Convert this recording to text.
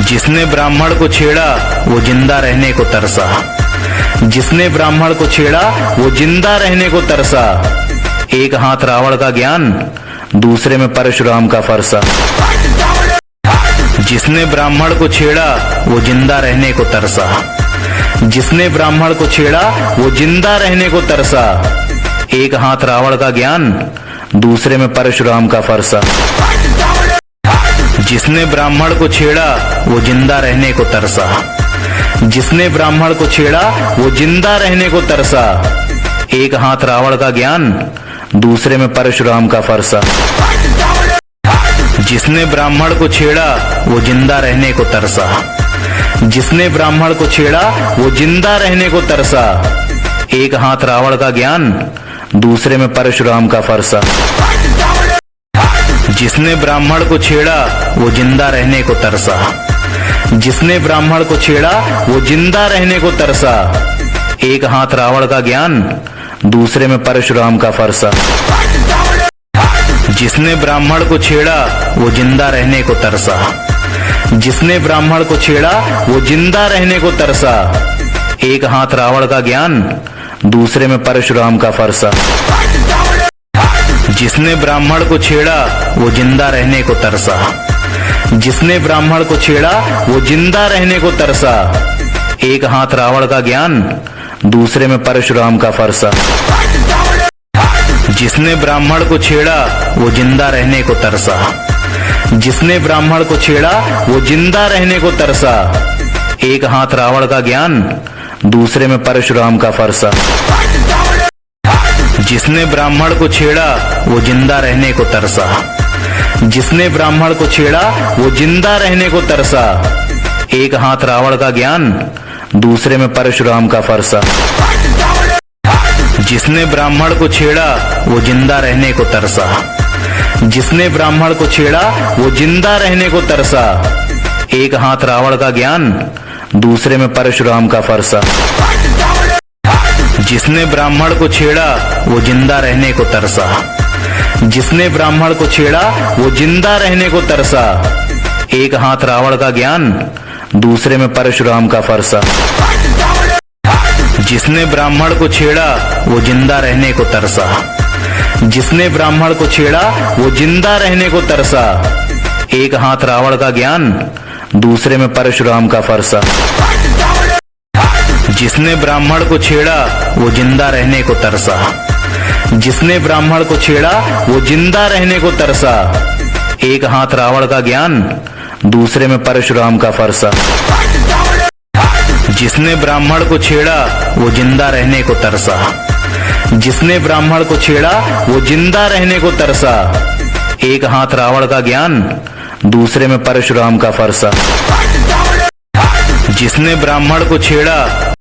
जिसने ब्राह्मण को छेड़ा वो जिंदा रहने को तरसा। जिसने ब्राह्मण को छेड़ा वो जिंदा रहने को तरसा। एक हाथ रावण का ज्ञान, दूसरे में परशुराम का फरसा। जिसने ब्राह्मण को छेड़ा वो जिंदा रहने को तरसा। जिसने ब्राह्मण को छेड़ा वो जिंदा रहने को तरसा। एक हाथ रावण का ज्ञान, दूसरे में परशुराम का फरसा। जिसने ब्राह्मण को छेड़ा वो जिंदा रहने को तरसा। जिसने ब्राह्मण को छेड़ा वो जिंदा रहने को तरसा। एक हाथ रावण का ज्ञान, दूसरे में परशुराम का फरसा। जिसने ब्राह्मण को छेड़ा वो जिंदा रहने को तरसा। जिसने ब्राह्मण को छेड़ा वो जिंदा रहने को तरसा। एक हाथ रावण का ज्ञान, दूसरे में परशुराम का फरसा। जिसने ब्राह्मण को छेड़ा वो जिंदा रहने को तरसा। जिसने ब्राह्मण को छेड़ा वो जिंदा रहने को तरसा। एक हाथ रावण का ज्ञान, दूसरे में परशुराम का फरसा। जिसने ब्राह्मण को छेड़ा वो जिंदा रहने को तरसा। जिसने ब्राह्मण को छेड़ा वो जिंदा रहने को तरसा। एक हाथ रावण का ज्ञान, दूसरे में परशुराम का फरसा। जिसने ब्राह्मण को छेड़ा वो जिंदा रहने को तरसा। जिसने ब्राह्मण को छेड़ा वो जिंदा रहने को तरसा। एक हाथ रावण का ज्ञान, दूसरे में परशुराम का फरसा। जिसने ब्राह्मण को छेड़ा वो जिंदा रहने को तरसा। जिसने ब्राह्मण को छेड़ा वो जिंदा रहने को तरसा। एक हाथ रावण का ज्ञान, दूसरे में परशुराम का फरसा। जिसने ब्राह्मण को छेड़ा वो जिंदा रहने को तरसा। जिसने ब्राह्मण को छेड़ा वो जिंदा रहने को तरसा। एक हाथ रावण का ज्ञान, दूसरे में परशुराम का फरसा। जिसने ब्राह्मण को छेड़ा वो जिंदा रहने को तरसा। जिसने ब्राह्मण को छेड़ा वो जिंदा रहने को तरसा। एक हाथ रावण का ज्ञान, दूसरे में परशुराम का फरसा। जिसने ब्राह्मण को छेड़ा वो जिंदा रहने को तरसा। जिसने ब्राह्मण को छेड़ा वो जिंदा रहने को तरसा। एक हाथ रावण का ज्ञान, दूसरे में परशुराम का फरसा। जिसने ब्राह्मण को छेड़ा वो जिंदा रहने को तरसा। जिसने ब्राह्मण को छेड़ा वो जिंदा रहने को तरसा। एक हाथ रावण का ज्ञान, दूसरे में परशुराम का फरसा। जिसने ब्राह्मण को छेड़ा वो जिंदा रहने को तरसा। जिसने ब्राह्मण को छेड़ा वो जिंदा रहने को तरसा। एक हाथ रावण का ज्ञान, दूसरे में परशुराम का फरसा। जिसने ब्राह्मण को छेड़ा वो जिंदा रहने को तरसा। जिसने ब्राह्मण को छेड़ा वो जिंदा रहने को तरसा। एक हाथ रावण का ज्ञान, दूसरे में परशुराम का फरसा। जिसने ब्राह्मण को छेड़ा